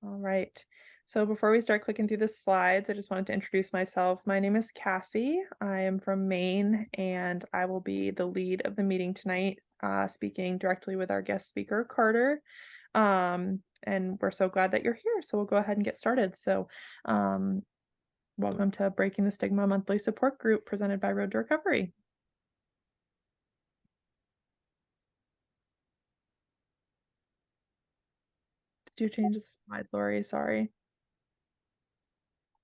All right. So before we start clicking through the slides, I just wanted to introduce myself. My name is Cassie. I am from Maine, and I will be the lead of the meeting tonight, speaking directly with our guest speaker, Carter. And we're so glad that you're here. So we'll go ahead and get started. So welcome to Breaking the Stigma Monthly Support Group presented by Road to Recovery. Did you change the slide, Lori? Sorry.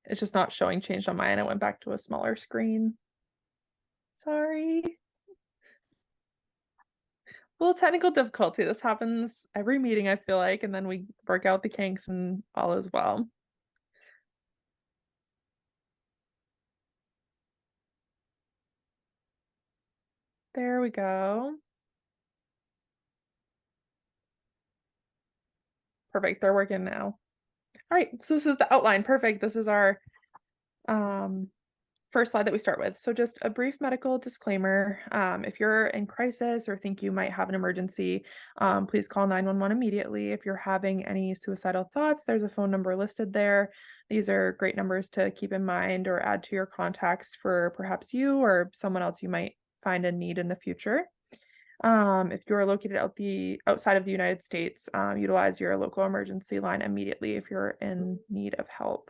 It's just not showing change on my end. It went back to a smaller screen. Sorry. Well, technical difficulty. This happens every meeting, I feel like, and then we work out the kinks and all is well. There we go. Perfect. They're working now. All right. So this is the outline. Perfect. This is our first slide that we start with. So just a brief medical disclaimer. If you're in crisis or think you might have an emergency, please call 911 immediately. If you're having any suicidal thoughts, there's a phone number listed there. These are great numbers to keep in mind or add to your contacts for perhaps you or someone else you might find in need in the future. If you're located outside of the United States, utilize your local emergency line immediately if you're in need of help.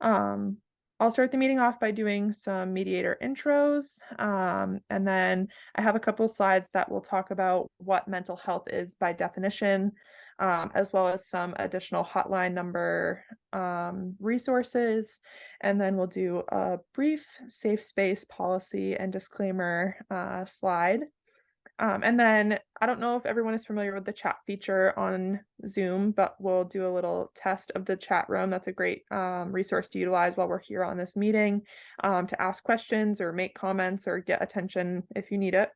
I'll start the meeting off by doing some mediator intros, and then I have a couple slides that will talk about what mental health is by definition, as well as some additional hotline number resources, and then we'll do a brief safe space policy and disclaimer slide. And then I don't know if everyone is familiar with the chat feature on Zoom, but we'll do a little test of the chat room. That's a great resource to utilize while we're here on this meeting, to ask questions or make comments or get attention if you need it.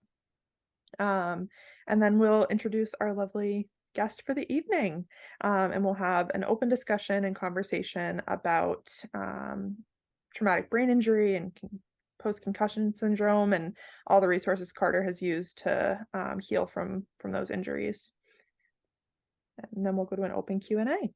And then we'll introduce our lovely guest for the evening, and we'll have an open discussion and conversation about traumatic brain injury and Post Concussion Syndrome and all the resources Carter has used to heal from those injuries. And then we'll go to an open Q&A.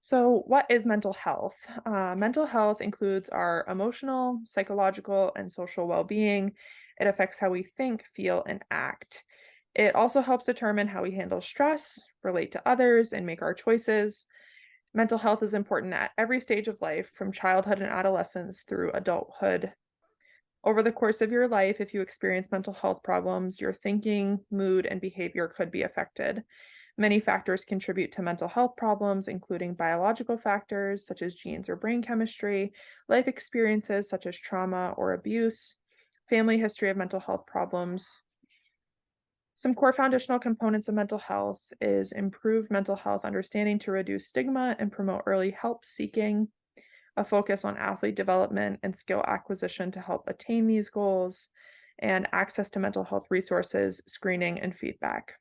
So what is mental health? Mental health includes our emotional, psychological, and social well-being. It affects how we think, feel, and act. It also helps determine how we handle stress, relate to others, and make our choices. Mental health is important at every stage of life, from childhood and adolescence through adulthood. Over the course of your life, if you experience mental health problems, your thinking, mood, and behavior could be affected. Many factors contribute to mental health problems, including biological factors such as genes or brain chemistry, life experiences such as trauma or abuse, family history of mental health problems. Some core foundational components of mental health is improved mental health understanding to reduce stigma and promote early help seeking, a focus on athlete development and skill acquisition to help attain these goals, and access to mental health resources, screening, and feedback.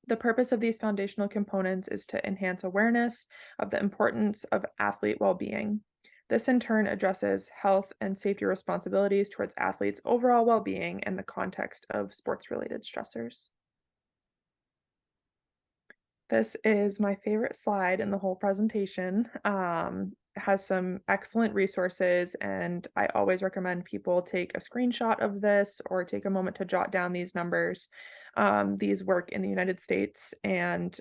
The purpose of these foundational components is to enhance awareness of the importance of athlete well-being. This in turn addresses health and safety responsibilities towards athletes' overall well-being in the context of sports-related stressors. This is my favorite slide in the whole presentation. It has some excellent resources, and I always recommend people take a screenshot of this or take a moment to jot down these numbers. These work in the United States and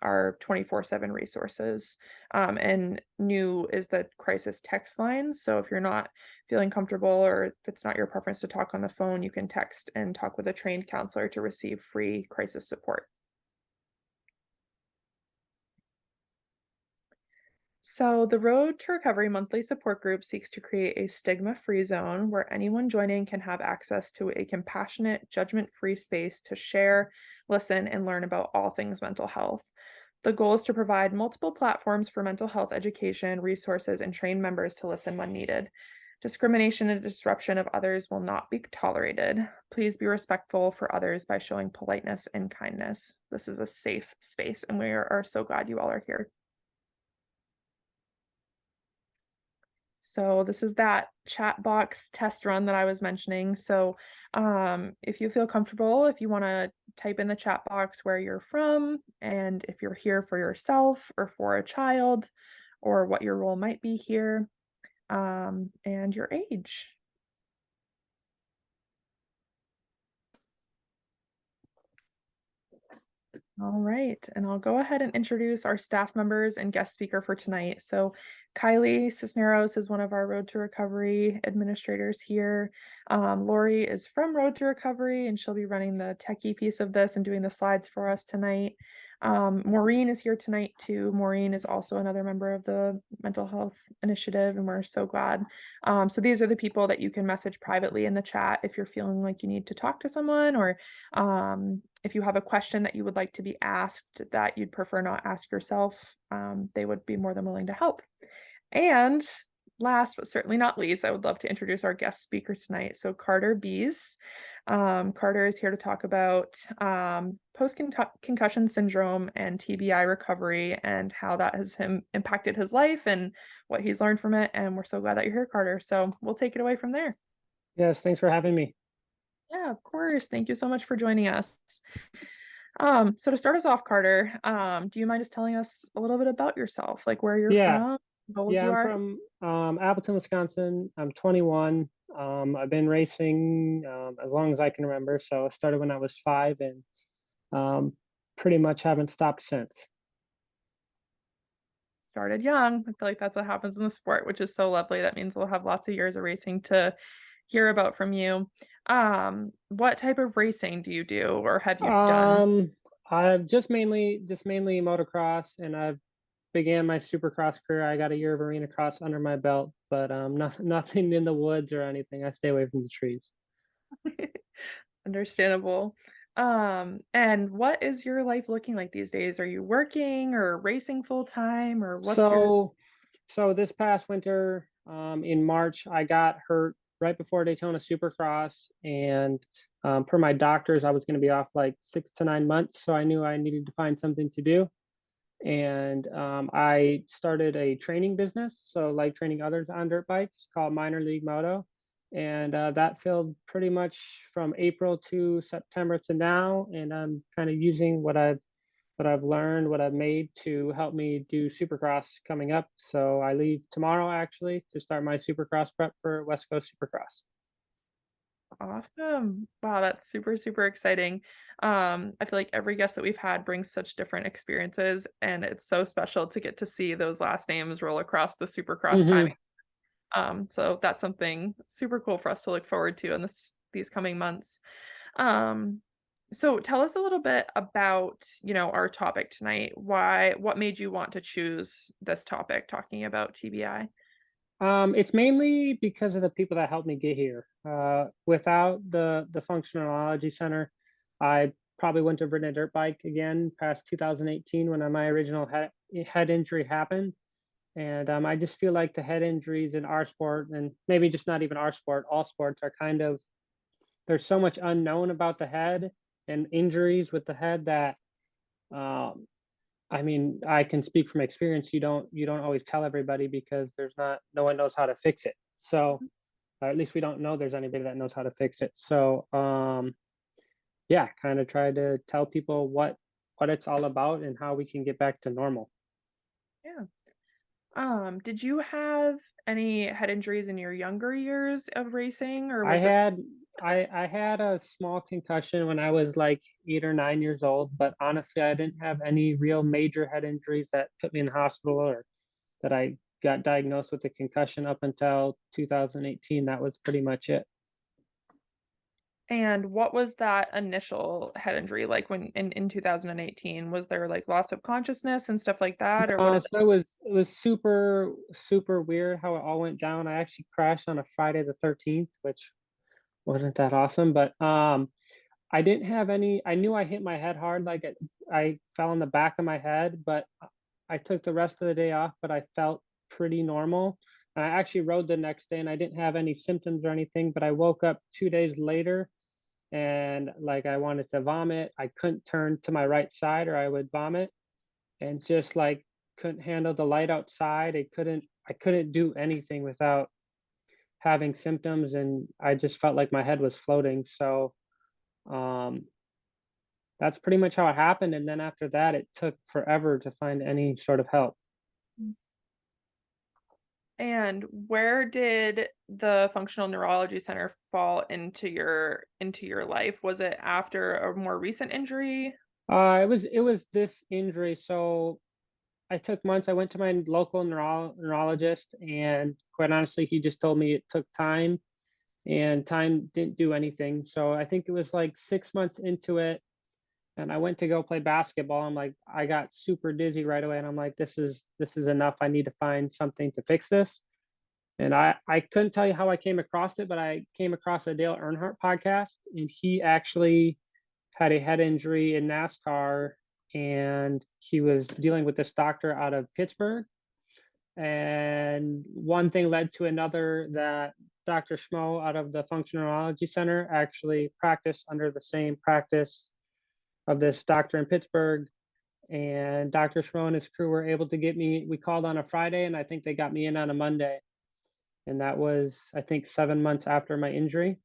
are 24/7 resources. And new is the crisis text line. So if you're not feeling comfortable or if it's not your preference to talk on the phone, you can text and talk with a trained counselor to receive free crisis support. So the Road to Recovery Monthly Support Group seeks to create a stigma-free zone where anyone joining can have access to a compassionate, judgment-free space to share, listen, and learn about all things mental health. The goal is to provide multiple platforms for mental health education, resources, and train members to listen when needed. Discrimination and disruption of others will not be tolerated. Please be respectful for others by showing politeness and kindness. This is a safe space, and we are so glad you all are here. So this is that chat box test run that I was mentioning. So if you feel comfortable, if you want to type in the chat box where you're from and if you're here for yourself or for a child or what your role might be here, and your age. All right, and I'll go ahead and introduce our staff members and guest speaker for tonight. So, Kylie Cisneros is one of our Road to Recovery administrators here. Lori is from Road to Recovery, and she'll be running the techie piece of this and doing the slides for us tonight. Maureen is here tonight too. Maureen is also another member of the mental health initiative, and we're so glad. So these are the people that you can message privately in the chat if you're feeling like you need to talk to someone, or if you have a question that you would like to be asked that you'd prefer not ask yourself, they would be more than willing to help. And last but certainly not least, I would love to introduce our guest speaker tonight. So Carter Biese. Carter is here to talk about post concussion syndrome and TBI recovery and how that has impacted his life and what he's learned from it. And we're so glad that you're here, Carter. So we'll take it away from there. Yes, thanks for having me. Yeah, of course. Thank you so much for joining us. So to start us off, Carter, do you mind just telling us a little bit about yourself, like where you're Yeah, from, how old yeah, you I'm are? from Appleton, Wisconsin. I'm 21. I've been racing as long as I can remember. So I started when I was 5 and um, pretty much haven't stopped since. Started young. I feel like that's what happens in the sport, which is so lovely. That means we'll have lots of years of racing to hear about from you. What type of racing do you do or have you done? Um, I've just mainly motocross, and I've began my supercross career. I got a year of arena cross under my belt, but nothing in the woods or anything. I stay away from the trees. Understandable. And what is your life looking like these days? Are you working or racing full time or what's your So, so this past winter, in March, I got hurt right before Daytona Supercross, and per my doctors, I was going to be off like 6 to 9 months. So I knew I needed to find something to do, and I started a training business, so like training others on dirt bikes, called Minor League Moto, and that filled pretty much from April to September to now, and I'm kind of using what I've learned, what I've made to help me do Supercross coming up. So I leave tomorrow actually to start my Supercross prep for West Coast Supercross. Awesome. Wow, that's super, super exciting. I feel like every guest that we've had brings such different experiences, and it's so special to get to see those last names roll across the Supercross timing. Hmm. So that's something super cool for us to look forward to in these coming months. Um, so tell us a little bit about, our topic tonight. What made you want to choose this topic, talking about TBI? It's mainly because of the people that helped me get here. Without the Functional Neurology Center, I probably wouldn't have ridden a dirt bike again past 2018 when my original head injury happened. And I just feel like the head injuries in our sport, and maybe just not even our sport, all sports are kind of, there's so much unknown about the head and injuries with the head that um, I mean, I can speak from experience. You don't always tell everybody because no one knows how to fix it. So, or at least we don't know there's anybody that knows how to fix it. So, yeah, kind of try to tell people what it's all about and how we can get back to normal. Yeah. Did you have any head injuries in your younger years of racing, or I was this had I had a small concussion when I was like 8 or 9 years old, but honestly, I didn't have any real major head injuries that put me in the hospital or that I got diagnosed with a concussion up until 2018. That was pretty much it. and what was that initial head injury like when in 2018? Was there like loss of consciousness and stuff like that, or what did So it was super weird how it all went down. I actually crashed on a Friday the 13th, which wasn't that awesome, but I didn't have any. I knew I hit my head hard, like I fell on the back of my head, but I took the rest of the day off, but I felt pretty normal. And I actually rode the next day and I didn't have any symptoms or anything, but I woke up 2 days later and like I wanted to vomit. I couldn't turn to my right side or I would vomit, and just like couldn't handle the light outside. I couldn't do anything without having symptoms, and I just felt like my head was floating. So um, that's pretty much how it happened. And then after that, it took forever to find any sort of help. Mm. And where did the Functional Neurology Center fall into your life? Was it after a more recent injury? It was this injury. So I took months. I went to my local neurologist, and quite honestly, he just told me it took time, and time didn't do anything. So I think it was like 6 months into it, and I went to go play basketball. I'm like, I got super dizzy right away, and I'm like, this is enough. I need to find something to fix this. And I couldn't tell you how I came across it, but I came across a Dale Earnhardt podcast, and he actually had a head injury in NASCAR, and he was dealing with this doctor out of Pittsburgh. And one thing led to another, that Dr. Schmoe out of the Functional Neurology Center actually practiced under the same practice of this doctor in Pittsburgh. And Dr. Schmoe and his crew were able to get me, we called on a Friday, and I think they got me in on a Monday. And that was, I think, 7 months after my injury.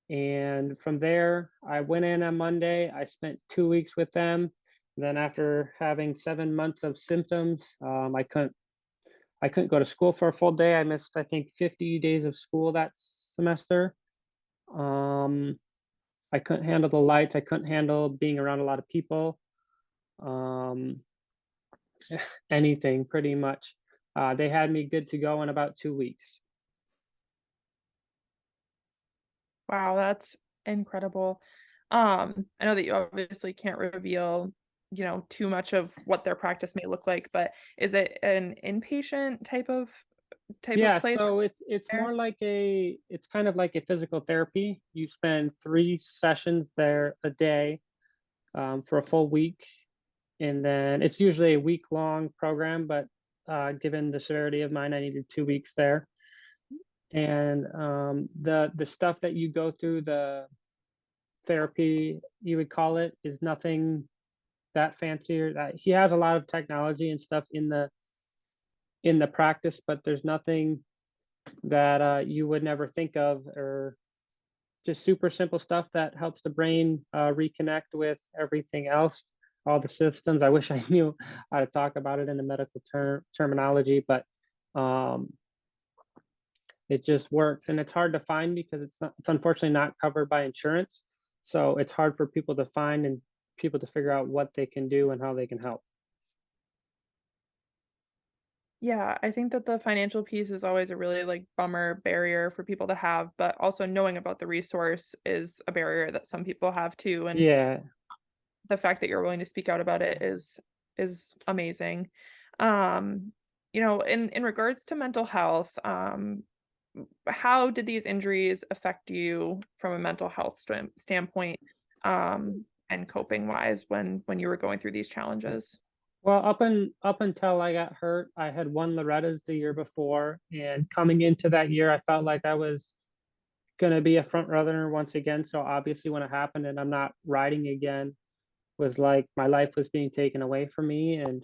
And from there, I went in on Monday. I spent 2 weeks with them. Then after having 7 months of symptoms, I couldn't go to school for a full day. I missed, I think, 50 days of school that semester. Um, I couldn't handle the lights. I couldn't handle being around a lot of people. Um, anything pretty much. They had me good to go in about 2 weeks. Wow, that's incredible. I know that you obviously can't reveal, too much of what their practice may look like, but is it an inpatient type of Yeah, place or so it's there? more like it's kind of like a physical therapy. You spend 3 sessions there a day, for a full week, and then it's usually a week-long program. But given the severity of mine, I needed 2 weeks there. And the stuff that you go through, the therapy you would call it, is nothing that fancy. Or that he has a lot of technology and stuff in the practice, but there's nothing that you would never think of, or just super simple stuff that helps the brain reconnect with everything else, all the systems. I wish I knew how to talk about it in a medical terminology, but um, it just works. And it's hard to find because it's unfortunately not covered by insurance. So it's hard for people to find and people to figure out what they can do and how they can help. Yeah, I think that the financial piece is always a really bummer barrier for people to have, but also knowing about the resource is a barrier that some people have too. And Yeah. the fact that you're willing to speak out about it is amazing. Um, in regards to mental health, how did these injuries affect you from a mental health standpoint, and coping wise when you were going through these challenges? Well, up until I got hurt, I had won Loretta's the year before, and coming into that year, I felt like I was going to be a front runner once again. So obviously, when it happened and I'm not riding again, was like my life was being taken away from me. And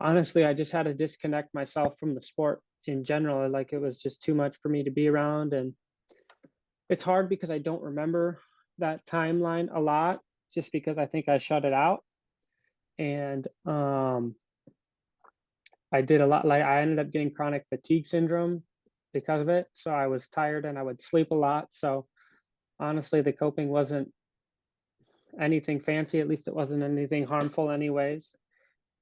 honestly, I just had to disconnect myself from the sport in general. Like, it was just too much for me to be around, and it's hard because I don't remember that timeline a lot, just because I think I shut it out. And I did a lot, like, I ended up getting chronic fatigue syndrome because of it. So I was tired and I would sleep a lot. So honestly, the coping wasn't anything fancy. At least it wasn't anything harmful anyways.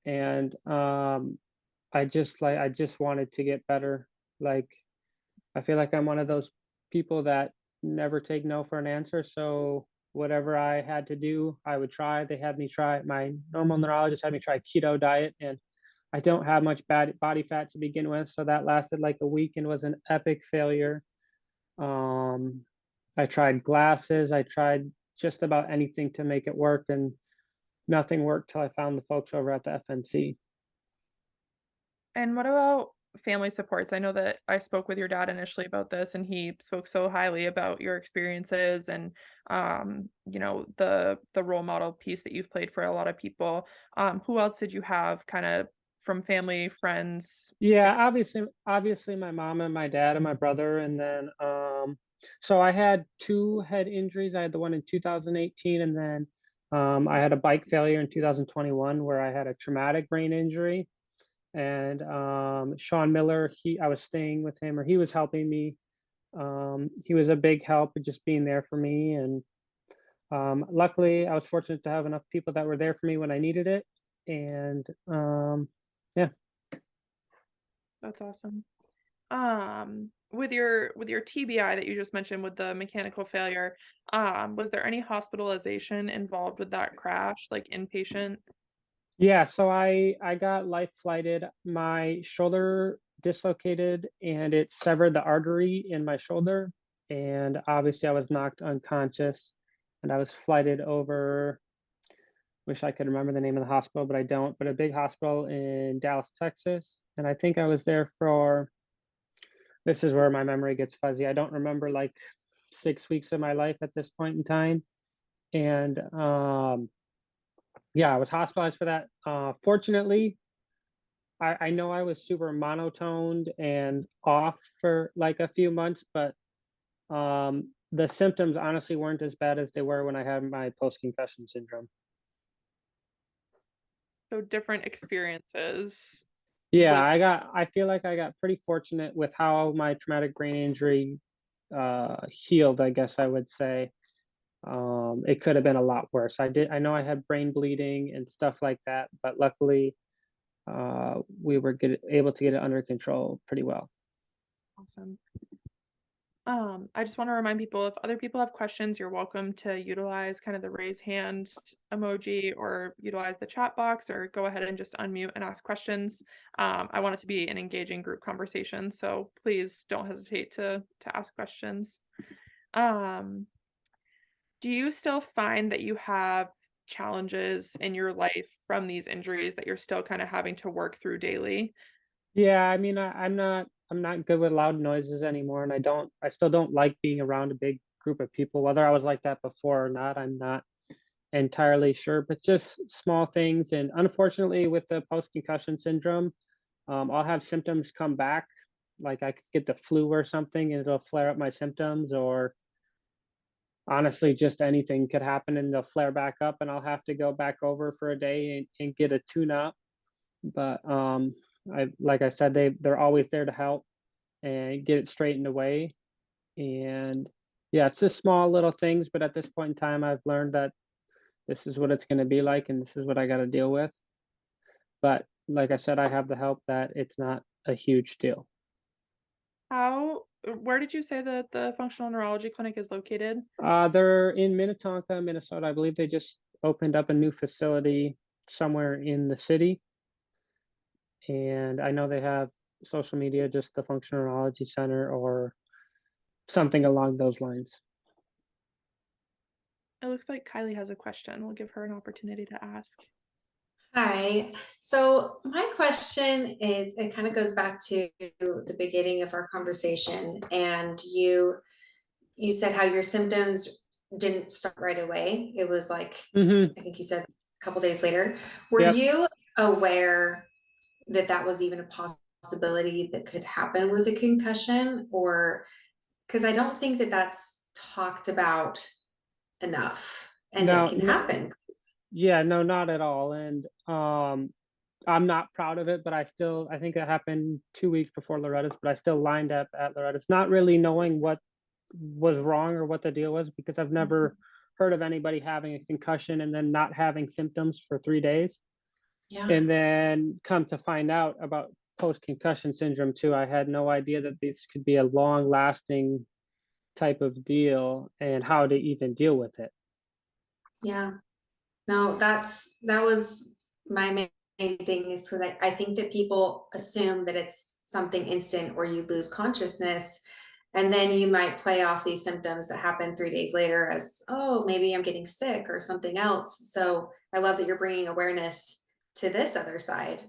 And I just wanted to get better. Like, I feel like I'm one of those people that never take no for an answer. So whatever I had to do, I would try. They had me try, my normal neurologist had me try keto diet, and I don't have much bad body fat to begin with, so that lasted like a week and was an epic failure. Um, I tried glasses, I tried just about anything to make it work, and nothing worked till I found the folks over at the FNC. And what about family supports? I know that I spoke with your dad initially about this, and he spoke so highly about your experiences and the role model piece that you've played for a lot of people. Who else did you have kind of from family, friends? Yeah, obviously my mom and my dad and my brother, and then so I had two head injuries. I had the one in 2018, and then I had a bike failure in 2021 where I had a traumatic brain injury. And Sean Miller, he I was staying with him, or he was helping me. He was a big help with just being there for me, and luckily I was fortunate to have enough people that were there for me when I needed it. And yeah. That's awesome. With your TBI that you just mentioned with the mechanical failure, was there any hospitalization involved with that crash, like inpatient? Yeah, so I got life flighted. My shoulder dislocated and it severed the artery in my shoulder. And obviously I was knocked unconscious and I was flighted over, wish I could remember the name of the hospital, but I don't, but a big hospital in Dallas, Texas. And I think I was there for, this is where my memory gets fuzzy. I don't remember like 6 weeks of my life at this point in time. And yeah, I was hospitalized for that. Fortunately, I know I was super monotoned and off for like a few months, but the symptoms honestly weren't as bad as they were when I had my post concussion syndrome. So different experiences Yeah, with I feel like I got pretty fortunate with how my traumatic brain injury healed, I guess I would say. It could have been a lot worse. I know I had brain bleeding and stuff like that, but luckily we were able to get it under control pretty well. awesome. I just want to remind people if other people have questions, you're welcome to utilize kind of the raise hand emoji or utilize the chat box or go ahead and just unmute and ask questions. I want it to be an engaging group conversation, so please don't hesitate to ask questions. Um, do you still find that you have challenges in your life from these injuries that you're still kind of having to work through daily? Yeah, I mean, I'm not good with loud noises anymore, and I still don't like being around a big group of people. Whether I was like that before or not, I'm not entirely sure. But just small things, and unfortunately, with the post concussion syndrome, I'll have symptoms come back, like I could get the flu or something, and it'll flare up my symptoms, or honestly, just anything could happen, and they'll flare back up, and I'll have to go back over for a day and get a tune up. But I like I said, they're always there to help and get it straightened away. And yeah, it's just small little things, but at this point in time, I've learned that this is what it's going to be like, and this is what I got to deal with. But like I said, I have the help that it's not a huge deal. Where did you say that the functional neurology clinic is located? They're in Minnetonka, Minnesota. I believe they just opened up a new facility somewhere in the city, and I know they have social media, just the Functional Neurology Center or something along those lines. It looks like Kylie has a question. We'll give her an opportunity to ask. Hi. So my question is, it kind of goes back to the beginning of our conversation, and you said how your symptoms didn't start right away. It was like, Hmm. I think you said a couple days later. Were Yep. you aware that that was even a possibility that could happen with a concussion? Or because I don't think that that's talked about enough and that it No, can no, happen. yeah, no, not at all. And I'm not proud of it, but I think it happened 2 weeks before Loretta's, but I still lined up at Loretta's, not really knowing what was wrong or what the deal was, because I've never heard of anybody having a concussion and then not having symptoms for 3 days. Yeah. And then come to find out about post concussion syndrome too. I had no idea that this could be a long lasting type of deal and how to even deal with it. Yeah. No, that was my main thing is because I think that people assume that it's something instant or you lose consciousness. And then you might play off these symptoms that happen 3 days later as, oh, maybe I'm getting sick or something else. So I love that you're bringing awareness to this other side.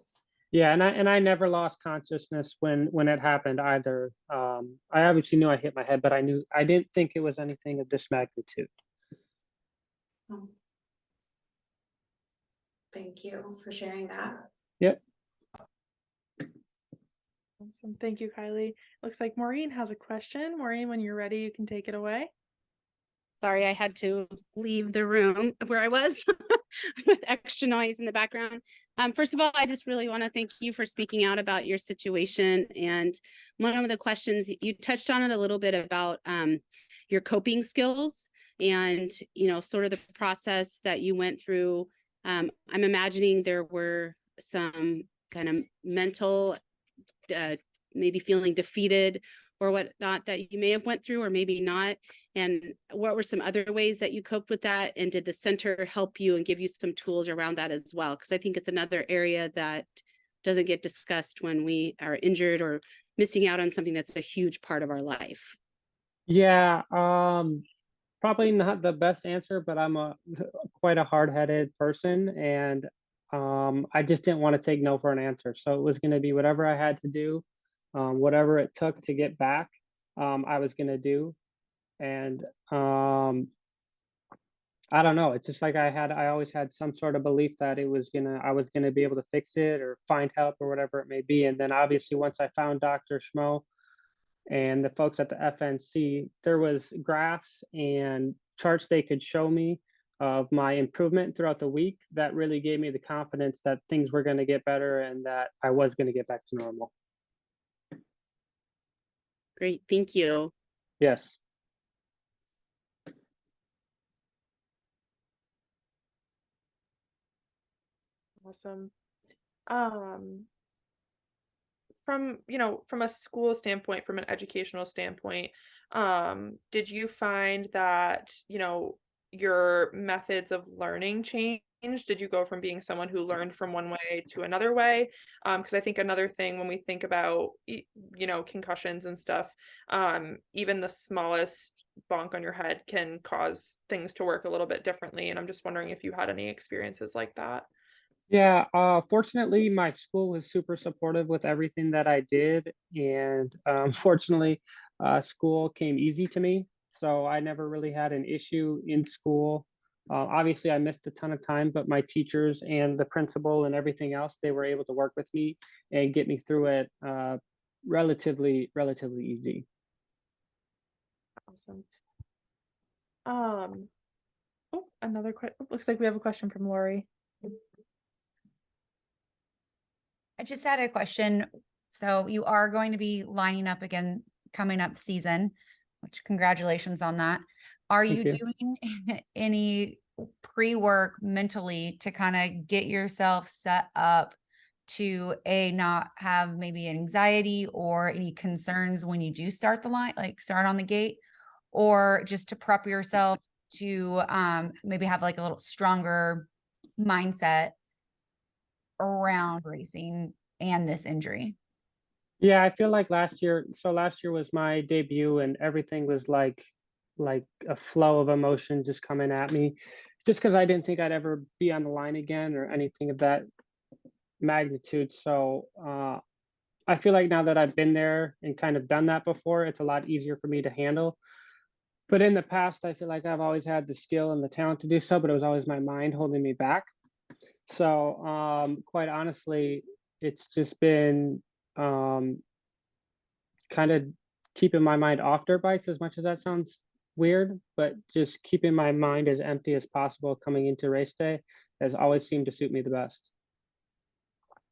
Yeah, and I never lost consciousness when it happened either. I obviously knew I hit my head, but I didn't think it was anything of this magnitude. Oh, thank you for sharing that. Yep. Awesome. Thank you, Kylie. Looks like Maureen has a question. Maureen, when you're ready, you can take it away. Sorry, I had to leave the room where I was with extra noise in the background. First of all, I just really want to thank you for speaking out about your situation. And one of the questions, you touched on it a little bit about your coping skills and, sort of the process that you went through. I'm imagining there were some kind of mental, maybe feeling defeated or whatnot that you may have went through or maybe not. And what were some other ways that you coped with that? And did the center help you and give you some tools around that as well? Because I think it's another area that doesn't get discussed when we are injured or missing out on something that's a huge part of our life. Yeah, probably not the best answer, but I'm quite a hard-headed person, and I just didn't want to take no for an answer. So it was going to be whatever I had to do, whatever it took to get back, I was going to do. And I don't know. It's just like I always had some sort of belief that I was gonna be able to fix it or find help or whatever it may be. And then obviously once I found Dr. Schmoe and the folks at the FNC, there was graphs and charts they could show me of my improvement throughout the week that really gave me the confidence that things were going to get better and that I was going to get back to normal. Great, thank you. Yes. Awesome. From a school standpoint, from an educational standpoint, did you find that, your methods of learning changed? Did you go from being someone who learned from one way to another way? Because I think another thing when we think about, concussions and stuff, even the smallest bonk on your head can cause things to work a little bit differently. And I'm just wondering if you had any experiences like that. Yeah, fortunately, my school was super supportive with everything that I did, and fortunately, school came easy to me, so I never really had an issue in school. Obviously, I missed a ton of time, but my teachers and the principal and everything else, they were able to work with me and get me through it relatively easy. Awesome. Another question. Looks like we have a question from Lori. I just had a question. So you are going to be lining up again coming up season, which congratulations on that. Are you doing any pre-work mentally to kind of get yourself set up to not have maybe anxiety or any concerns when you do start the line, like start on the gate, or just to prep yourself to maybe have like a little stronger mindset around racing and this injury? Yeah, I feel like last year was my debut and everything was like a flow of emotion just coming at me just because I didn't think I'd ever be on the line again or anything of that magnitude. So I feel like now that I've been there and kind of done that before, it's a lot easier for me to handle. But in the past, I feel like I've always had the skill and the talent to do so, but it was always my mind holding me back. So quite honestly, it's just been kind of keeping my mind off dirt bikes, as much as that sounds weird, but just keeping my mind as empty as possible coming into race day has always seemed to suit me the best.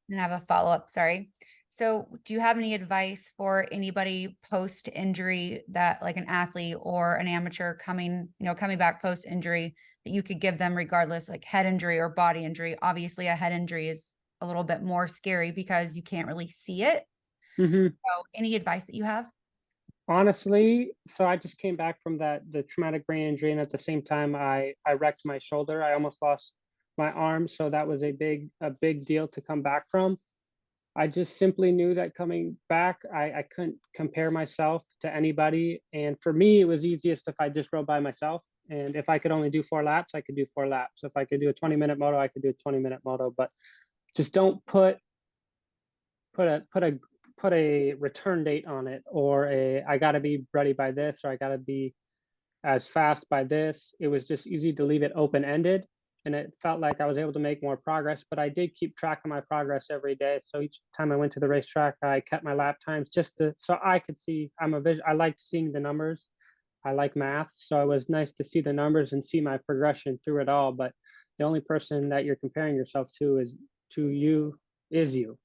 And I have a follow-up, sorry. So do you have any advice for anybody post-injury, that like an athlete or an amateur coming back post-injury, that you could give them regardless, like head injury or body injury? Obviously a head injury is a little bit more scary because you can't really see it. Mm-hmm. So any advice that you have? Honestly, so I just came back from the traumatic brain injury, and at the same time I wrecked my shoulder. I almost lost my arm, so that was a big deal to come back from. I just simply knew that coming back, I couldn't compare myself to anybody. And for me, it was easiest if I just rode by myself. And if I could only do 4 laps, I could do 4 laps. If I could do a 20-minute moto, I could do a 20-minute moto. But just don't put a return date on it, or I got to be ready by this, or I got to be as fast by this. It was just easy to leave it open-ended and it felt like I was able to make more progress, but I did keep track of my progress every day. So each time I went to the racetrack, I kept my lap times just so I could see. I liked seeing the numbers. I like math, so it was nice to see the numbers and see my progression through it all. But the only person that you're comparing yourself to is you.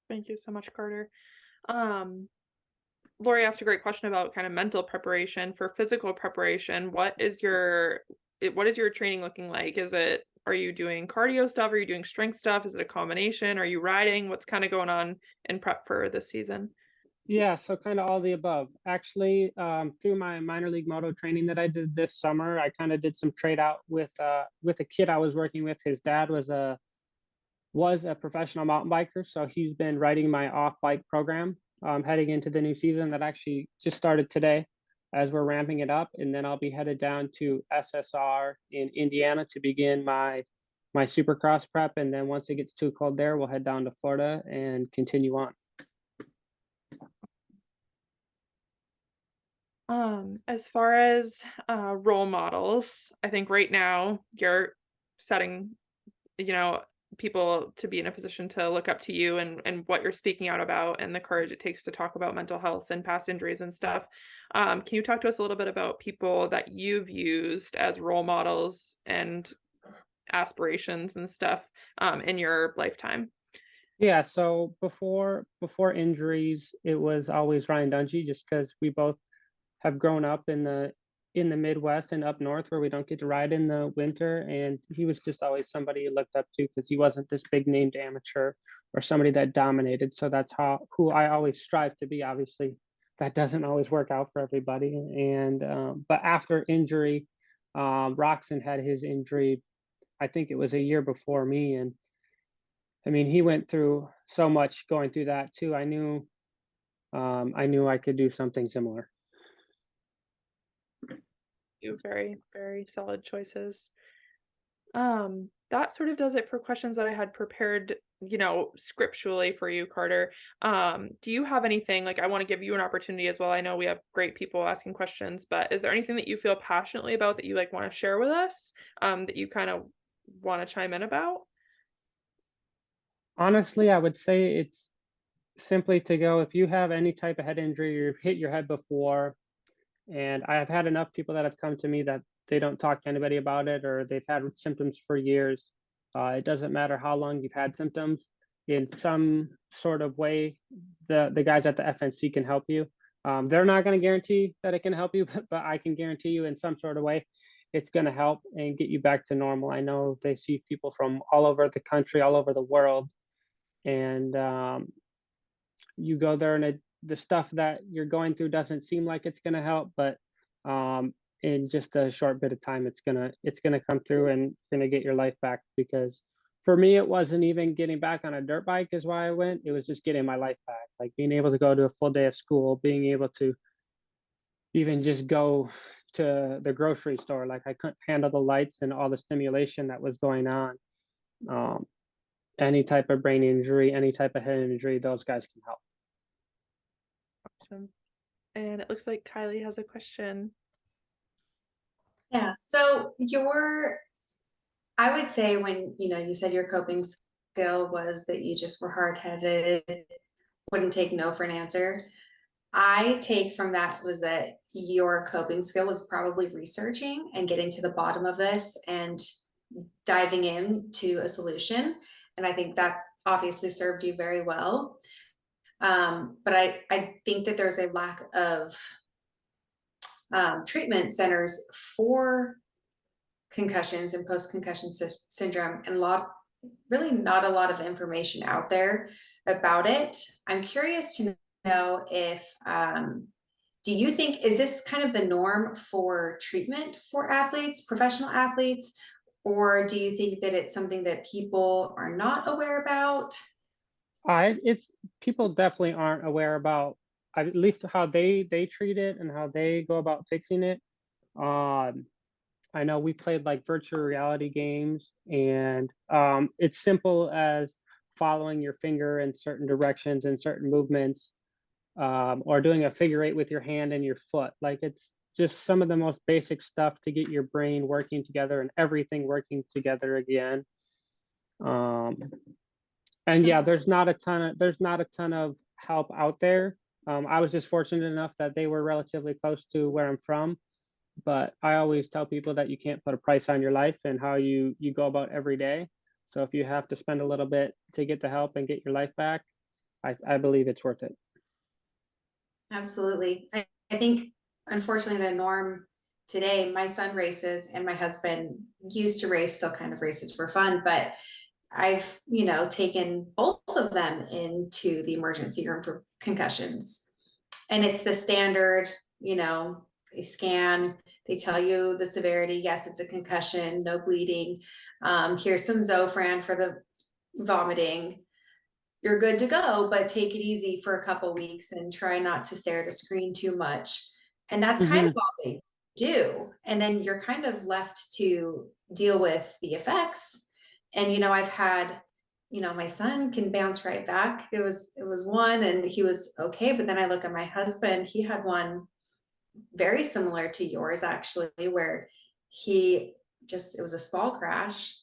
Thank you so much, Carter. Lori asked a great question about kind of mental preparation. For physical preparation, what is your training looking like? Are you doing cardio stuff? Are you doing strength stuff? Is it a combination? Are you riding? What's kind of going on in prep for this season? Yeah, so kind of all the above. Actually, through my minor league moto training that I did this summer, I kind of did some trade out with a kid I was working with. His dad was a professional mountain biker, so he's been riding my off bike program heading into the new season that actually just started today as we're ramping it up. And then I'll be headed down to SSR in Indiana to begin my supercross prep. And then once it gets too cold there, we'll head down to Florida and continue on. As far as role models, I think right now you're setting, people to be in a position to look up to you and what you're speaking out about and the courage it takes to talk about mental health and past injuries and stuff. Can you talk to us a little bit about people that you've used as role models and aspirations and stuff in your lifetime? Yeah, so before injuries, it was always Ryan Dungey, just because we both have grown up in the Midwest and up north where we don't get to ride in the winter. And he was just always somebody you looked up to because he wasn't this big named amateur or somebody that dominated. So that's who I always strive to be. Obviously, that doesn't always work out for everybody. And but after injury, Roxon had his injury. I think it was a year before me. And I mean, he went through so much going through that too. I knew I could do something similar. Very, very solid choices. That sort of does it for questions that I had prepared, scripturally for you, Carter. Do you have anything, like, I want to give you an opportunity as well. I know we have great people asking questions, but is there anything that you feel passionately about that you want to share with us, that you kind of want to chime in about? Honestly, I would say it's simply to go, if you have any type of head injury or you've hit your head before, and I have had enough people that have come to me that they don't talk to anybody about it, or they've had symptoms for years. It doesn't matter how long you've had symptoms. In some sort of way, the guys at the FNC can help you. They're not going to guarantee that it can help you, but I can guarantee you in some sort of way, it's going to help and get you back to normal. I know they see people from all over the country, all over the world, and you go there and the stuff that you're going through doesn't seem like it's going to help, but in just a short bit of time, it's gonna come through and you're gonna get your life back. Because for me, it wasn't even getting back on a dirt bike is why I went. It was just getting my life back, like being able to go to a full day of school, being able to even just go to the grocery store. Like I couldn't handle the lights and all the stimulation that was going on. Any type of brain injury, any type of head injury, those guys can help. Awesome. And it looks like Kylie has a question. Yeah. So I would say when, you said your coping skill was that you just were hard-headed, wouldn't take no for an answer. I take from that was that your coping skill was probably researching and getting to the bottom of this and diving into a solution. And I think that obviously served you very well. But I think that there's a lack of treatment centers for concussions and post-concussion syndrome, and really not a lot of information out there about it. I'm curious to know if, do you think, is this kind of the norm for treatment for athletes, professional athletes, or do you think that it's something that people are not aware about? It's people definitely aren't aware about, at least how they treat it and how they go about fixing it. I know we played like virtual reality games, and it's simple as following your finger in certain directions and certain movements or doing a figure eight with your hand and your foot. Like, it's just some of the most basic stuff to get your brain working together and everything working together again. And yeah, there's not a ton of help out there. I was just fortunate enough that they were relatively close to where I'm from, but I always tell people that you can't put a price on your life and how you go about every day. So if you have to spend a little bit to get the help and get your life back, I believe it's worth it. Absolutely. I think, unfortunately, the norm today, my son races and my husband used to race, still kind of races for fun, but I've, taken both of them into the emergency room for concussions. And it's the standard, they scan, they tell you the severity. Yes, it's a concussion, no bleeding. Here's some Zofran for the vomiting. You're good to go, but take it easy for a couple weeks and try not to stare at a screen too much. And that's kind of all they do. And then you're kind of left to deal with the effects. And, I've had, my son can bounce right back. It was one and he was okay. But then I look at my husband, he had one very similar to yours, actually, where it was a small crash,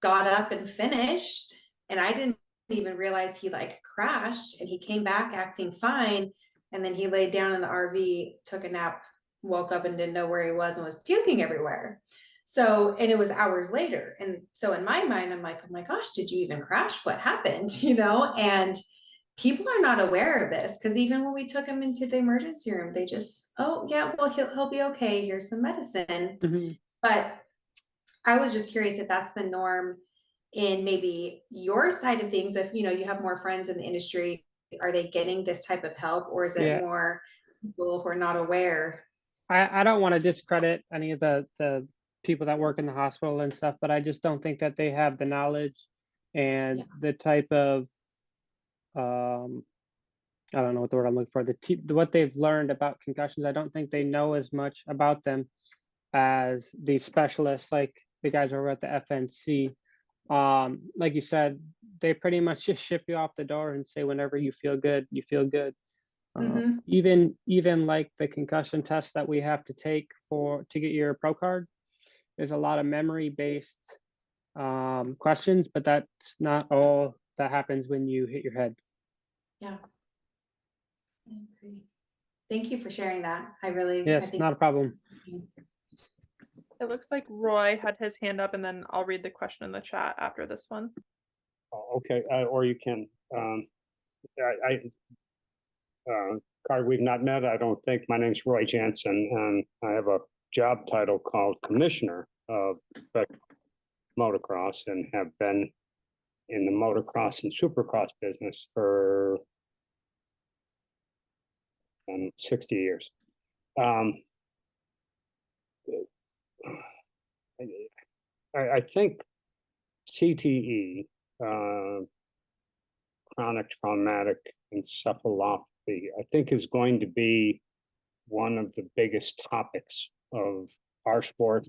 got up and finished. And I didn't even realize he crashed, and he came back acting fine. And then he laid down in the RV, took a nap, woke up and didn't know where he was and was puking everywhere. So, and it was hours later. And so in my mind, I'm like, oh my gosh, did you even crash? What happened? And people are not aware of this, because even when we took him into the emergency room, they just, oh yeah, well, he'll be okay. Here's some medicine. But I was just curious if that's the norm in maybe your side of things. If, you have more friends in the industry, are they getting this type of help, or is it more people who are not aware? I don't want to discredit any of the people that work in the hospital and stuff, but I just don't think that they have the knowledge and the type of, I don't know what the word I'm looking for, what they've learned about concussions. I don't think they know as much about them as the specialists, like the guys over at the FNC. Like you said, they pretty much just ship you off the door and say, whenever you feel good, you feel good. Even like the concussion test that we have to take to get your pro card, there's a lot of memory based questions, but that's not all that happens when you hit your head. Yeah, I agree. Thank you for sharing that. I Yes, think not a problem. It looks like Roy had his hand up, and then I'll read the question in the chat after this one. Oh, okay, or you can. Carter, we've not met, I don't think. My name's Roy Jansen, and I have a job title called Commissioner of Motocross, and have been in the motocross and supercross business for 60 years. I think CTE, chronic traumatic encephalopathy, I think is going to be one of the biggest topics of our sport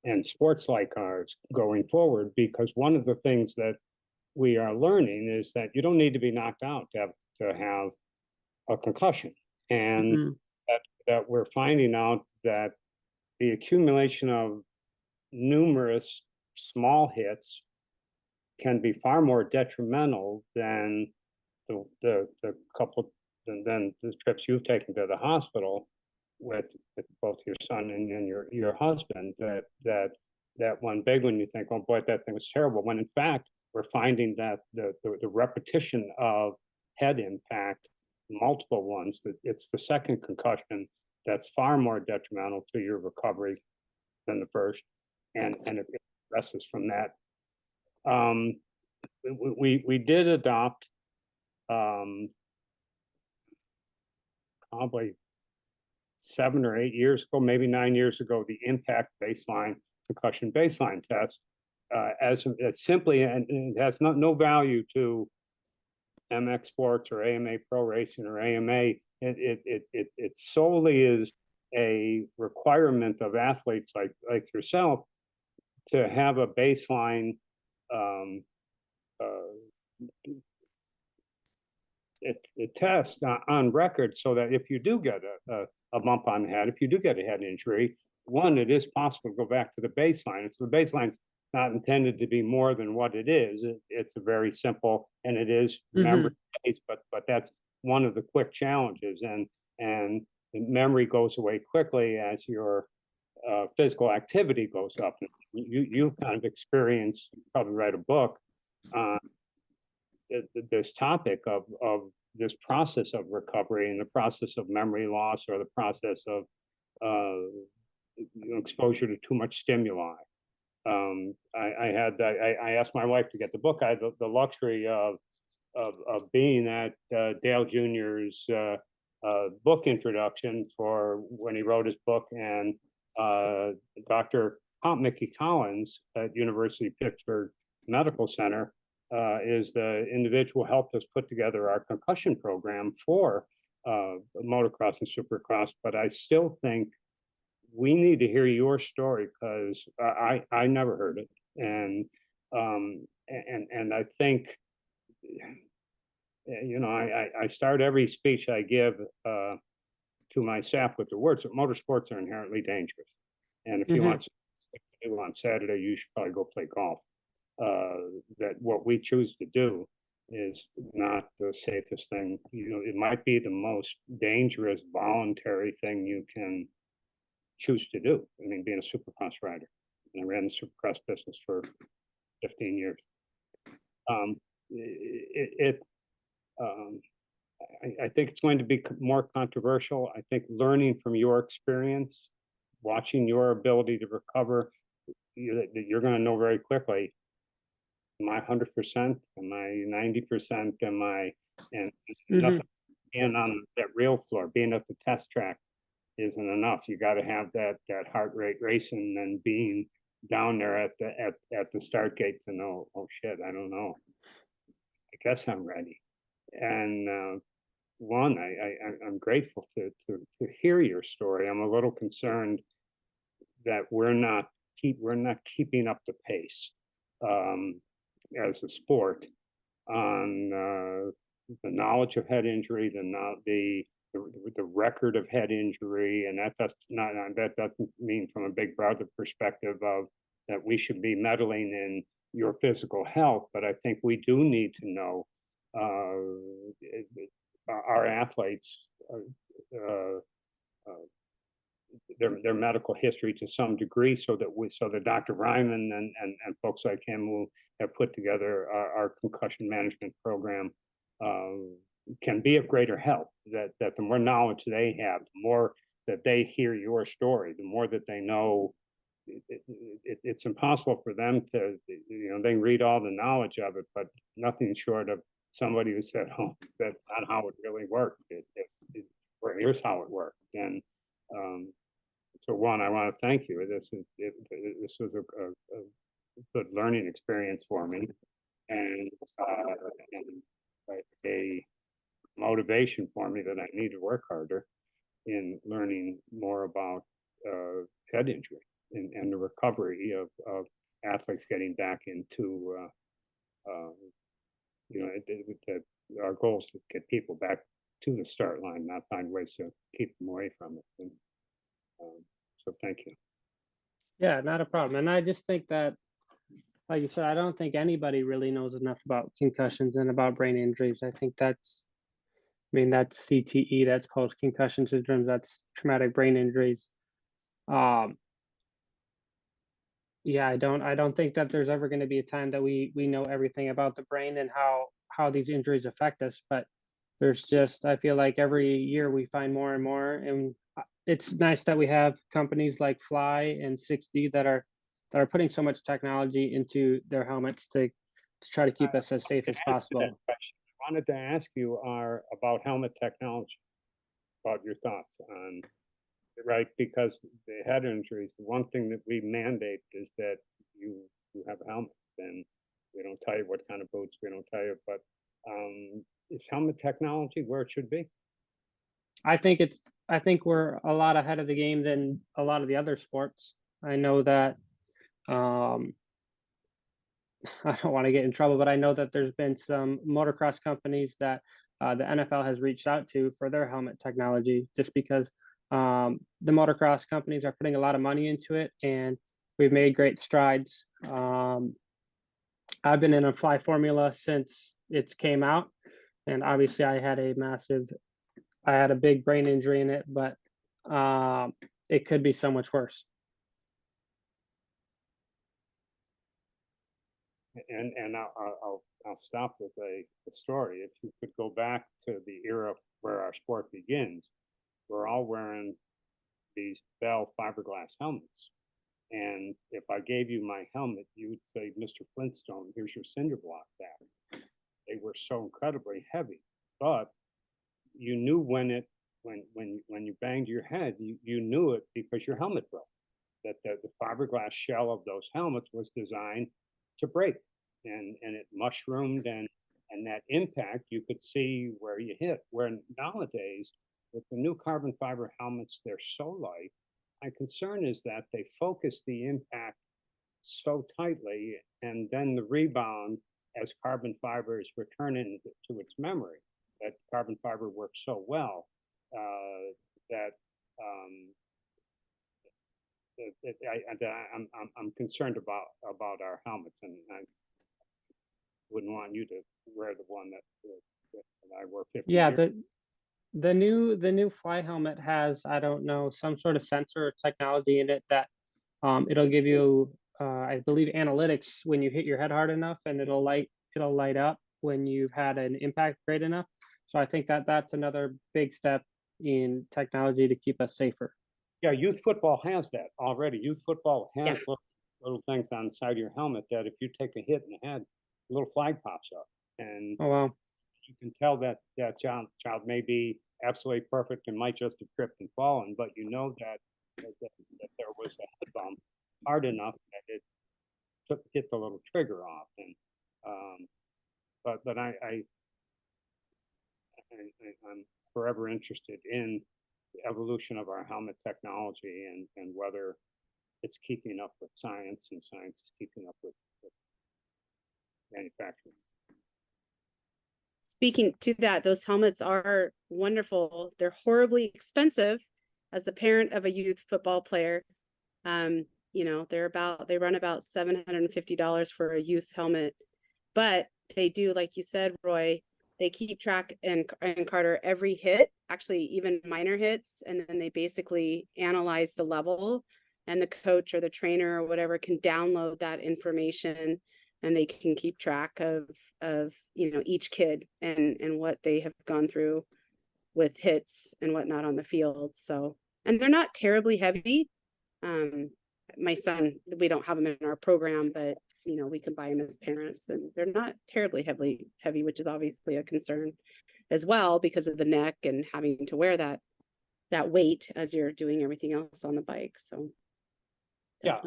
and sports like ours going forward, because one of the things that we are learning is that you don't need to be knocked out to have a concussion. And that we're finding out that the accumulation of numerous small hits can be far more detrimental than the trips you've taken to the hospital with both your son and your husband. That one big one, you think, oh boy, that thing was terrible. When in fact, we're finding that the repetition of head impact, multiple ones, that it's the second concussion that's far more detrimental to your recovery than the first, and it progresses from that. We did adopt probably 7 or 8 years ago, maybe 9 years ago, the impact baseline concussion baseline test, as simply, and it has no value to MX Sports or AMA Pro Racing or AMA. It solely is a requirement of athletes like yourself to have a baseline it tests on record, so that if you do get a bump on the head, if you do get a head injury, one, it is possible to go back to the baseline. So the baseline's not intended to be more than what it is. It's a very simple, and it is memory based, but that's one of the quick challenges, and memory goes away quickly as your physical activity goes up. You kind of experience, probably write a book on this topic of this process of recovery and the process of memory loss, or the process of exposure to too much stimuli. I asked my wife to get the book. I had the luxury of being at Dale Jr.'s book introduction when he wrote his book, and Dr. Mickey Collins at University of Pittsburgh Medical Center is the individual who helped us put together our concussion program for motocross and supercross. But I still think we need to hear your story, because I never heard it, and I think, I start every speech I give to my staff with the words that motorsports are inherently dangerous, and if you want to do on Saturday, you should probably go play golf. That what we choose to do is not the safest thing. It might be the most dangerous voluntary thing you can choose to do. I mean, being a supercross rider, and I ran the supercross business for 15 years. I think it's going to be more controversial. I think learning from your experience, watching your ability to recover, you're going to know very quickly, am I 100%? Am I 90%? Am I, and nothing, being on that real floor, being at the test track isn't enough. You got to have that heart rate racing, and being down there at the start gate to know, oh shit, I don't know. I guess I'm ready. And I'm grateful to hear your story. I'm a little concerned that we're not keeping up the pace as a sport on the knowledge of head injury, the record of head injury, and that doesn't mean from a big brother perspective of that we should be meddling in your physical health, but I think we do need to know our athletes, their medical history to some degree, so that Dr. Ryman and folks like him who have put together our concussion management program can be of greater help. That the more knowledge they have, the more that they hear your story, the more that they know. It's impossible for them to, they read all the knowledge of it, but nothing short of somebody who said, oh, that's not how it really worked. Or here's how it worked. And so one, I want to thank you. This was a good learning experience for me, and a motivation for me that I need to work harder in learning more about head injury and the recovery of athletes getting back into, our goal is to get people back to the start line, not find ways to keep them away from it. And so thank you. Yeah, not a problem. And I just think that, like you said, I don't think anybody really knows enough about concussions and about brain injuries. I think that's CTE, that's post concussion syndrome, that's traumatic brain injuries. Yeah, I don't think that there's ever going to be a time that we know everything about the brain and how these injuries affect us. But there's just, I feel like every year we find more and more, and it's nice that we have companies like Fly and 6D that are putting so much technology into their helmets to try to keep us as safe as possible. I wanted to ask you about helmet technology, about your thoughts on, right? Because the head injuries, the one thing that we mandate is that you have a helmet, and we don't tell you what kind of boots, we don't tell you, but is helmet technology where it should be? I think we're a lot ahead of the game than a lot of the other sports. I know that I don't want to get in trouble, but I know that there's been some motocross companies that the NFL has reached out to for their helmet technology, just because the motocross companies are putting a lot of money into it, and we've made great strides. I've been in a fly formula since it came out, and obviously I had a big brain injury in it, but it could be so much worse. And I'll stop with a story. If you could go back to the era where our sport begins, we're all wearing these Bell fiberglass helmets. And if I gave you my helmet, you would say, Mr. Flintstone, here's your cinder block back. They were so incredibly heavy, but you knew when you banged your head, you knew it because your helmet broke. That the fiberglass shell of those helmets was designed to break, and it mushroomed, and that impact you could see where you hit. Where nowadays with the new carbon fiber helmets, they're so light. My concern is that they focus the impact so tightly, and then the rebound as carbon fiber is returning to its memory. That carbon fiber works so well that I'm concerned about our helmets, and I wouldn't want you to wear the one that I wore 50 Yeah, years. the new fly helmet has, I don't know, some sort of sensor or technology in it that it'll give you I believe analytics when you hit your head hard enough, and it'll light up when you've had an impact great enough. So I think that's another big step in technology to keep us safer. Yeah, youth football has that already. Youth football has little things on the side of your helmet that if you take a hit in the head, a little flag pops up, and Oh wow. you can tell that child may be absolutely perfect and might just have tripped and fallen, but you know that there was a head bump hard enough that it hit the little trigger off. And but I'm forever interested in the evolution of our helmet technology, and whether it's keeping up with science and science is keeping up with manufacturing. Speaking to that, those helmets are wonderful. They're horribly expensive. As the parent of a youth football player, you know, they run about $750 for a youth helmet, but they do, like you said, Roy, they keep track, and Carter, every hit, actually even minor hits, and then they basically analyze the level, and the coach or the trainer or whatever can download that information, and they can keep track of you know, each kid and what they have gone through with hits and whatnot on the field. So, and they're not terribly heavy. My son, we don't have them in our program, but you know, we can buy them as parents, and they're not terribly heavy, which is obviously a concern as well because of the neck and having to wear that weight as you're doing everything else on the bike. So yeah,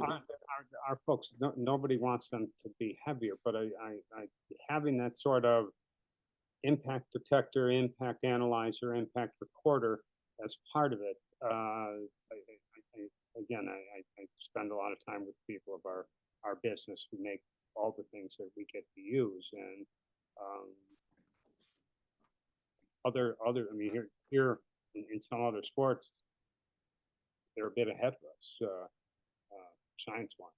our folks, nobody wants them to be heavier, but I having that sort of impact detector, impact analyzer, impact recorder as part of it. Again, I spend a lot of time with people of our business who make all the things that we get to use, and other I mean, here in some other sports, they're a bit ahead of us science wise.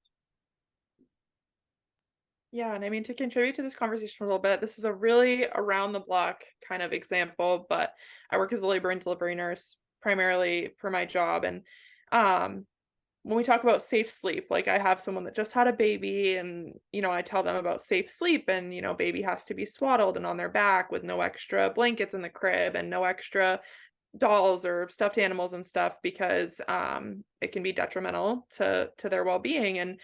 Yeah, and I mean, to contribute to this conversation a little bit, this is a really around the block kind of example, but I work as a labor and delivery nurse primarily for my job. And when we talk about safe sleep, like I have someone that just had a baby, and, you know, I tell them about safe sleep, and, you know, baby has to be swaddled and on their back with no extra blankets in the crib and no extra dolls or stuffed animals and stuff, because it can be detrimental to their well-being. And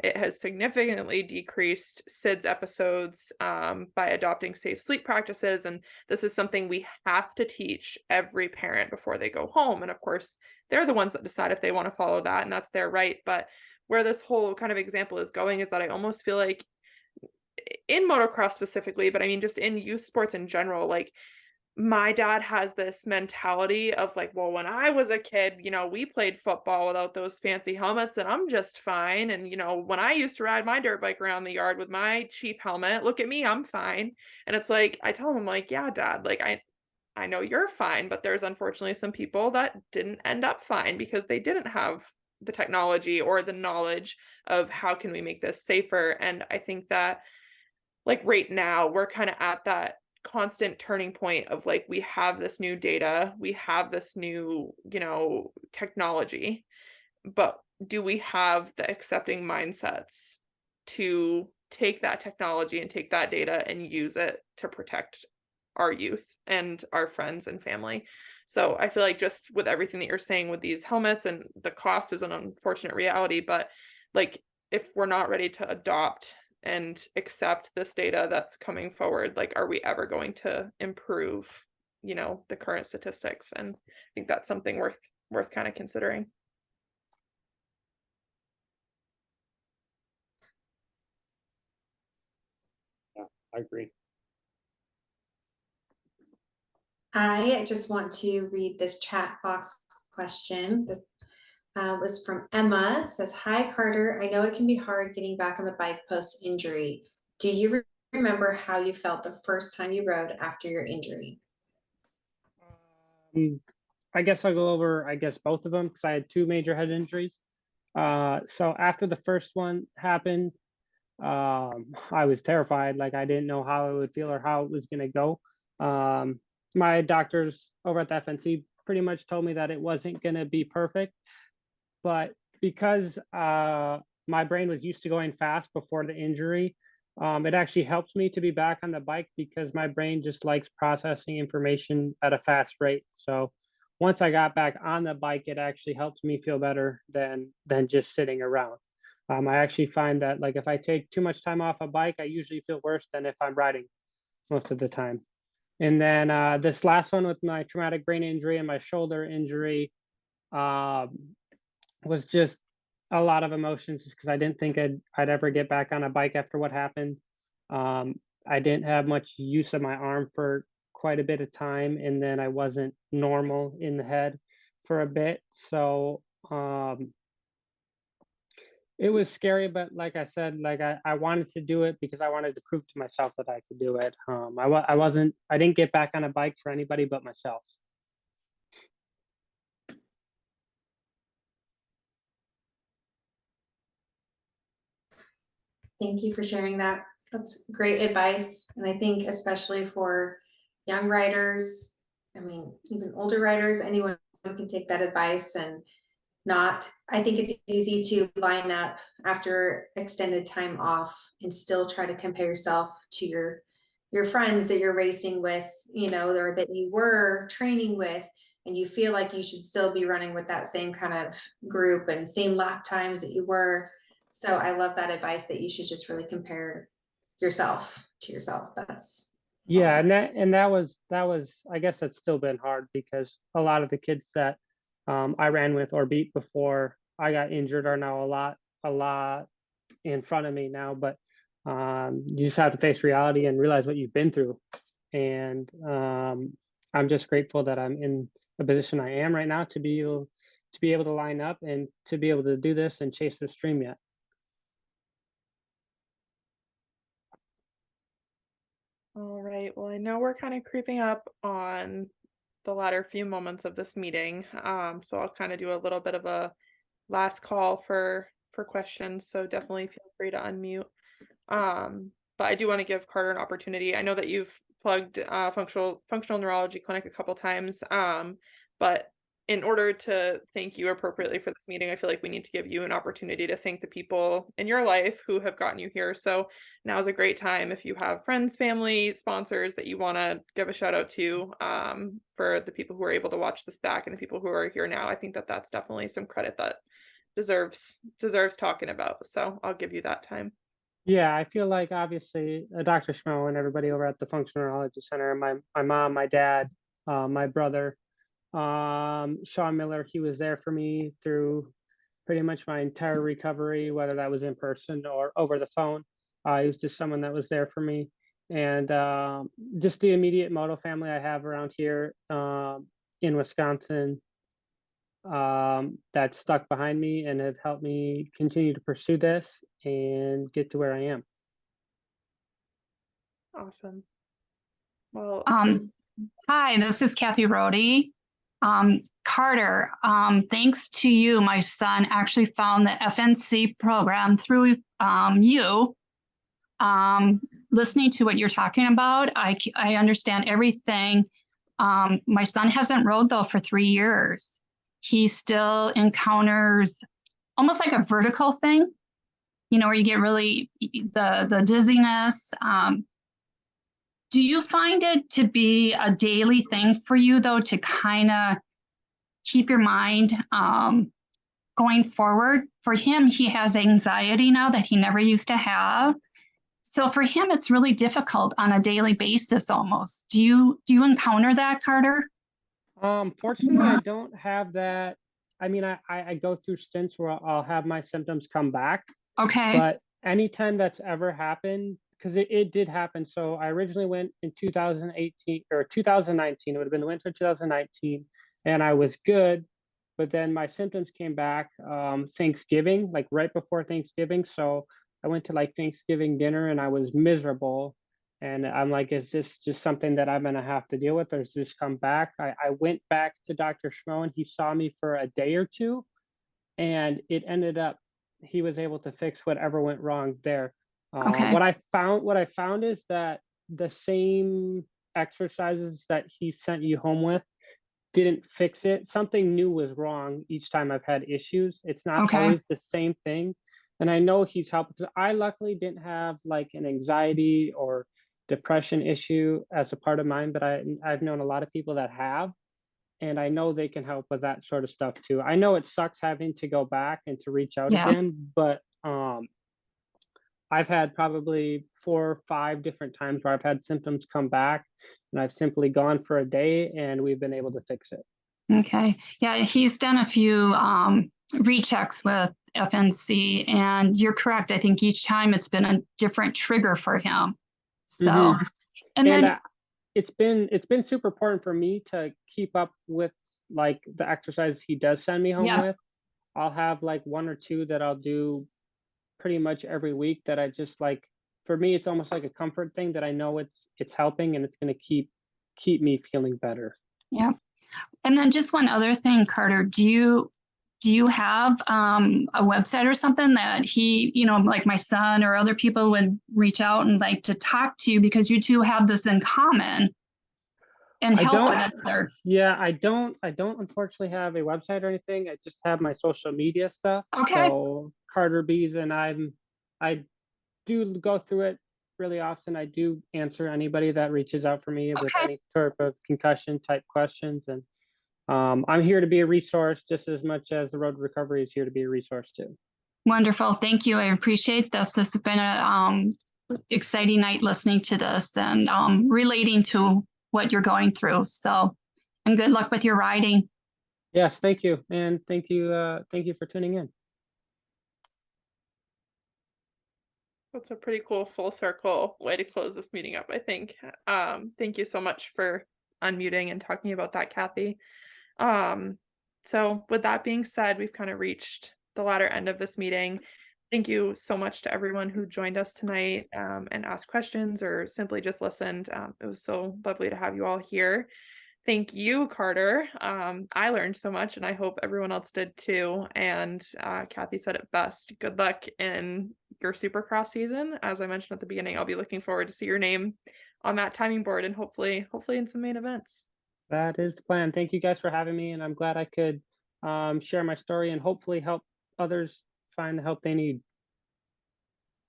it has significantly decreased SIDS episodes by adopting safe sleep practices. And this is something we have to teach every parent before they go home. And of course, they're the ones that decide if they want to follow that, and that's their right. But where this whole kind of example is going is that I almost feel like in motocross specifically, but I mean just in youth sports in general, like my dad has this mentality of like, well, when I was a kid, we played football without those fancy helmets and I'm just fine. And, when I used to ride my dirt bike around the yard with my cheap helmet, look at me, I'm fine. And it's like, I tell him like, yeah, dad, like I know you're fine, but there's unfortunately some people that didn't end up fine because they didn't have the technology or the knowledge of how can we make this safer. And I think that like right now we're kind of at that constant turning point of like we have this new data, we have this new, technology, but do we have the accepting mindsets to take that technology and take that data and use it to protect our youth and our friends and family? So I feel like just with everything that you're saying with these helmets and the cost is an unfortunate reality, but like if we're not ready to adopt and accept this data that's coming forward, like are we ever going to improve, the current statistics? And I think that's something worth kind of considering. Yeah, I agree. I just want to read this chat box question. This was from Emma. It says, "Hi Carter, I know it can be hard getting back on the bike post injury. Do you remember how you felt the first time you rode after your injury?" I guess I'll go over, both of them because I had two major head injuries. So after the first one happened, I was terrified. Like I didn't know how it would feel or how it was going to go. My doctors over at the FNC pretty much told me that it wasn't going to be perfect, but because my brain was used to going fast before the injury, it actually helped me to be back on the bike because my brain just likes processing information at a fast rate. So once I got back on the bike, it actually helped me feel better than just sitting around. I actually find that like if I take too much time off a bike, I usually feel worse than if I'm riding most of the time. And then this last one with my traumatic brain injury and my shoulder injury was just a lot of emotions just because I didn't think I'd ever get back on a bike after what happened. I didn't have much use of my arm for quite a bit of time, and then I wasn't normal in the head for a bit. So it was scary, but like I said, like I wanted to do it because I wanted to prove to myself that I could do it. I didn't get back on a bike for anybody but myself. Thank you for sharing that. That's great advice. And I think especially for young writers, I mean, even older writers, anyone can take that advice and I think it's easy to line up after extended time off and still try to compare yourself to your friends that you're racing with, or that you were training with, and you feel like you should still be running with that same kind of group and same lap times that you were. So I love that advice that you should just really compare yourself to yourself. That's Yeah, and that was I guess that's still been hard because a lot of the kids that I ran with or beat before I got injured are now a lot in front of me now. But you just have to face reality and realize what you've been through. And I'm just grateful that I'm in the position I am right now to be able to line up and to be able to do this and chase this dream yet. All right. Well, I know we're kind of creeping up on the latter few moments of this meeting. So I'll kind of do a little bit of a last call for questions. So definitely feel free to unmute. But I do want to give Carter an opportunity. I know that you've plugged functional neurology clinic a couple times. But in order to thank you appropriately for this meeting, I feel like we need to give you an opportunity to thank the people in your life who have gotten you here. So now is a great time if you have friends, family, sponsors that you want to give a shout out to, for the people who are able to watch this back and the people who are here now. I think that that's definitely some credit that deserves talking about. So I'll give you that time. Yeah, I feel like obviously Dr. Schmoe and everybody over at the Functional Neurology Center, my mom, my dad, my brother, Sean Miller, he was there for me through pretty much my entire recovery, whether that was in person or over the phone. He was just someone that was there for me. and just the immediate Moto family I have around here in Wisconsin that stuck behind me and have helped me continue to pursue this and get to where I am. Awesome. Well, Hi, this is Kathy Rohde. Carter, thanks to you, my son actually found the FNC program through you. Listening to what you're talking about, I understand everything. My son hasn't rode though for 3 years. He still encounters almost like a vertical thing, you know, where you get really the dizziness. Do you find it to be a daily thing for you, though, to kind of keep your mind going forward? For him, he has anxiety now that he never used to have. So for him, it's really difficult on a daily basis almost. Do you encounter that, Carter? Fortunately, I don't have that. I mean, I go through stints where I'll have my symptoms come back. Okay. But anytime that's ever happened, because it did happen. So I originally went in 2018 or 2019. It would have been the winter of 2019, and I was good. But then my symptoms came back Thanksgiving, like right before Thanksgiving. So I went to like Thanksgiving dinner and I was miserable. And I'm like, is this just something that I'm going to have to deal with? Or does this come back? I went back to Dr. Schmoe and he saw me for a day or two. And it ended up, he was able to fix whatever went wrong there. Okay. What I found is that the same exercises that he sent you home with didn't fix it. Something new was wrong each time I've had issues. It's not always the same thing. And I know he's helped. I luckily didn't have like an anxiety or depression issue as a part of mine, but I've known a lot of people that have, and I know they can help with that sort of stuff too. I know it sucks having to go back and to reach out again, but I've had probably 4 or 5 different times where I've had symptoms come back and I've simply gone for a day and we've been able to fix it. Okay. Yeah, he's done a few rechecks with FNC, and you're correct. I think each time it's been a different trigger for him. So, and then it's been super important for me to keep up with like the exercises he does send me home with. I'll have like 1 or 2 that I'll do pretty much every week that I just like. For me, it's almost like a comfort thing that I know it's helping and it's going to keep me feeling better. Yeah. And then just one other thing, Carter, do you have a website or something that he, you know, like my son or other people would reach out and like to talk to you, because you two have this in common and help one another? Yeah, I don't unfortunately have a website or anything. I just have my social media stuff. Okay. So Carter Biese, and I do go through it really often. I do answer anybody that reaches out for me with any sort of concussion type questions. And I'm here to be a resource just as much as the Road to Recovery is here to be a resource too. Wonderful. Thank you. I appreciate this. This has been a exciting night listening to this and relating to what you're going through. So, and good luck with your riding. Yes, thank you. And thank you for tuning in. That's a pretty cool full circle way to close this meeting up, I think. Thank you so much for unmuting and talking about that, Kathy. So with that being said, we've kind of reached the latter end of this meeting. Thank you so much to everyone who joined us tonight and asked questions or simply just listened. It was so lovely to have you all here. Thank you, Carter. I learned so much and I hope everyone else did too. And Kathy said it best. Good luck in your Supercross season. As I mentioned at the beginning, I'll be looking forward to see your name on that timing board and hopefully in some main events. That is the plan. Thank you guys for having me, and I'm glad I could share my story and hopefully help others find the help they need.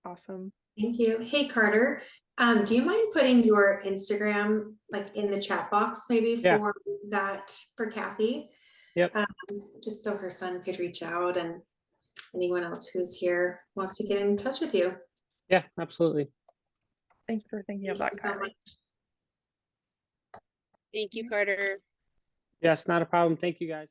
Awesome. Thank you. Hey, Carter, do you mind putting your Instagram like in the chat box maybe for that for Kathy? Yep. Just so her son could reach out and anyone else who's here wants to get in touch with you. Yeah, absolutely. Thank you for thinking of that, Carter. Thank you, Carter. Yes, not a problem. Thank you guys.